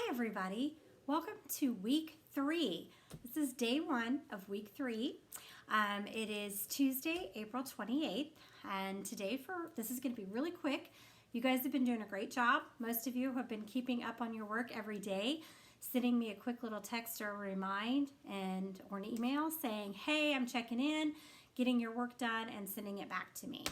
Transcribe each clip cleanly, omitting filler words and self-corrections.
everybody. Welcome to week 3. This is day 1 of week 3. It is Tuesday, April 28th, and this is going to be really quick. You guys have been doing a great job. Most of you have been keeping up on your work every day, sending me a quick little text or a or an email saying, hey, I'm checking in, getting your work done, and sending it back to me.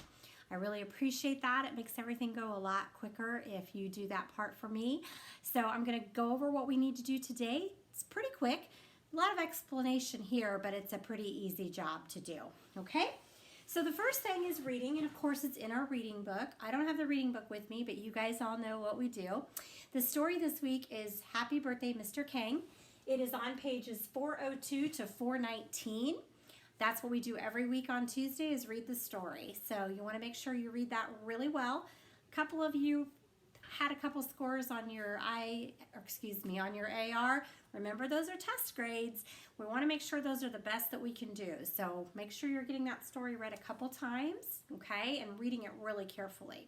I really appreciate that. It makes everything go a lot quicker if you do that part for me. So I'm going to go over what we need to do today. It's pretty quick. A lot of explanation here, but it's a pretty easy job to do. Okay? So the first thing is reading, and of course it's in our reading book. I don't have the reading book with me, but you guys all know what we do. The story this week is Happy Birthday, Mr. King. It is on pages 402 to 419. That's what we do every week on Tuesday is read the story. So you want to make sure you read that really well. A couple of you had a couple scores on your on your AR. Remember, those are test grades. We want to make sure those are the best that we can do. So make sure you're getting that story read a couple times, okay, and reading it really carefully.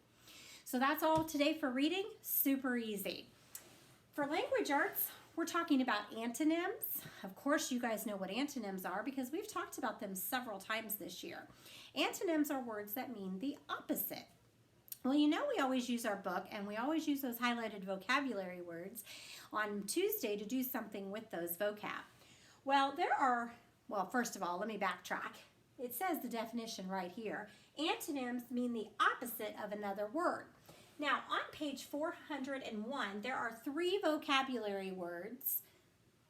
So that's all today for reading. Super easy. For language arts, we're talking about antonyms. Of course, you guys know what antonyms are because we've talked about them several times this year. Antonyms are words that mean the opposite. Well, you know we always use our book and we always use those highlighted vocabulary words on Tuesday to do something with those vocab. Well, first of all, let me backtrack. It says the definition right here. Antonyms mean the opposite of another word. Now, on page 401, there are 3 vocabulary words,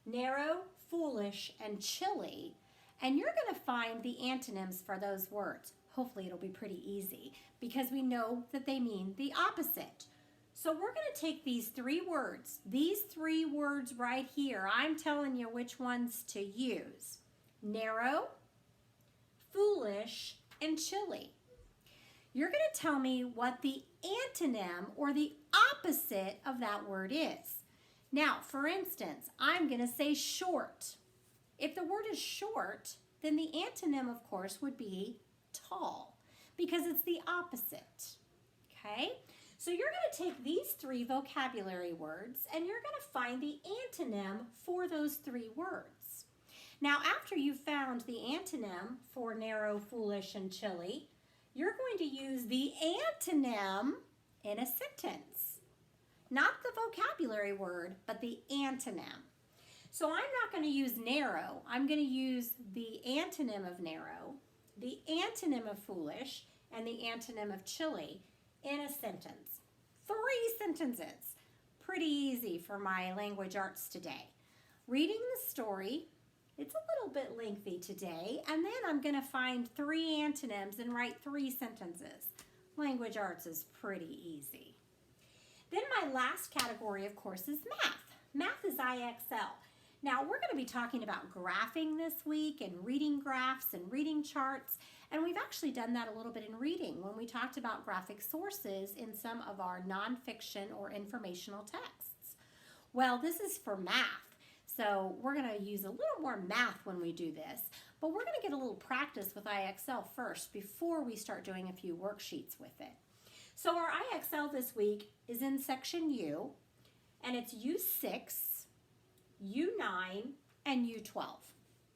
narrow, foolish, and chilly, and you're going to find the antonyms for those words. Hopefully, it'll be pretty easy because we know that they mean the opposite. So we're going to take these 3 words right here. I'm telling you which ones to use. Narrow, foolish, and chilly. You're going to tell me what the antonym or the opposite of that word is. Now, for instance, I'm going to say short. If the word is short, then the antonym, of course, would be tall because it's the opposite. Okay? So you're going to take these 3 vocabulary words and you're going to find the antonym for those 3 words. Now, after you've found the antonym for narrow, foolish, and chilly, you're going to use the antonym in a sentence. Not the vocabulary word, but the antonym. So I'm not going to use narrow. I'm going to use the antonym of narrow, the antonym of foolish, and the antonym of chilly in a sentence. 3 sentences. Pretty easy for my language arts today. Reading the story. It's a little bit lengthy today, and then I'm going to find 3 antonyms and write 3 sentences. Language arts is pretty easy. Then my last category, of course, is math. Math is IXL. Now, we're going to be talking about graphing this week and reading graphs and reading charts, and we've actually done that a little bit in reading when we talked about graphic sources in some of our nonfiction or informational texts. Well, this is for math. So we're going to use a little more math when we do this, but we're going to get a little practice with IXL first before we start doing a few worksheets with it. So our IXL this week is in section U, and it's U6, U9, and U12.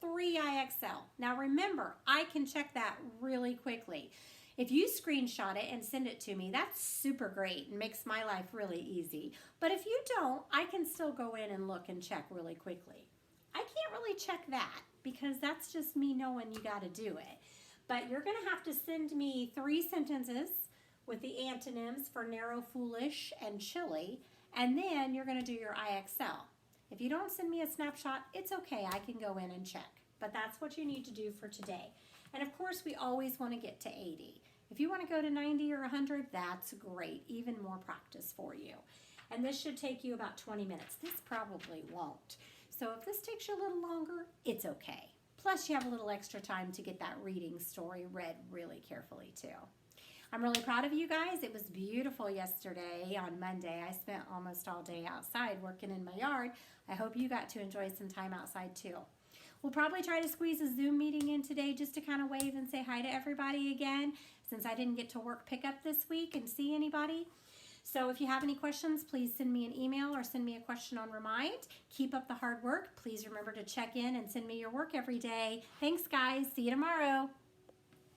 3 IXL. Now remember, I can check that really quickly. If you screenshot it and send it to me, that's super great and makes my life really easy. But if you don't, I can still go in and look and check really quickly. I can't really check that because that's just me knowing you got to do it. But you're going to have to send me 3 sentences with the antonyms for narrow, foolish, and chilly, and then you're going to do your IXL. If you don't send me a snapshot, it's okay. I can go in and check. But that's what you need to do for today. And of course, we always want to get to 80. If you want to go to 90 or 100, that's great. Even more practice for you. And this should take you about 20 minutes. This probably won't. So if this takes you a little longer, it's okay. Plus, you have a little extra time to get that reading story read really carefully, too. I'm really proud of you guys. It was beautiful yesterday on Monday. I spent almost all day outside working in my yard. I hope you got to enjoy some time outside, too. We'll probably try to squeeze a Zoom meeting in today just to kind of wave and say hi to everybody again since I didn't get to work pickup this week and see anybody. So if you have any questions, please send me an email or send me a question on Remind. Keep up the hard work. Please remember to check in and send me your work every day. Thanks, guys. See you tomorrow.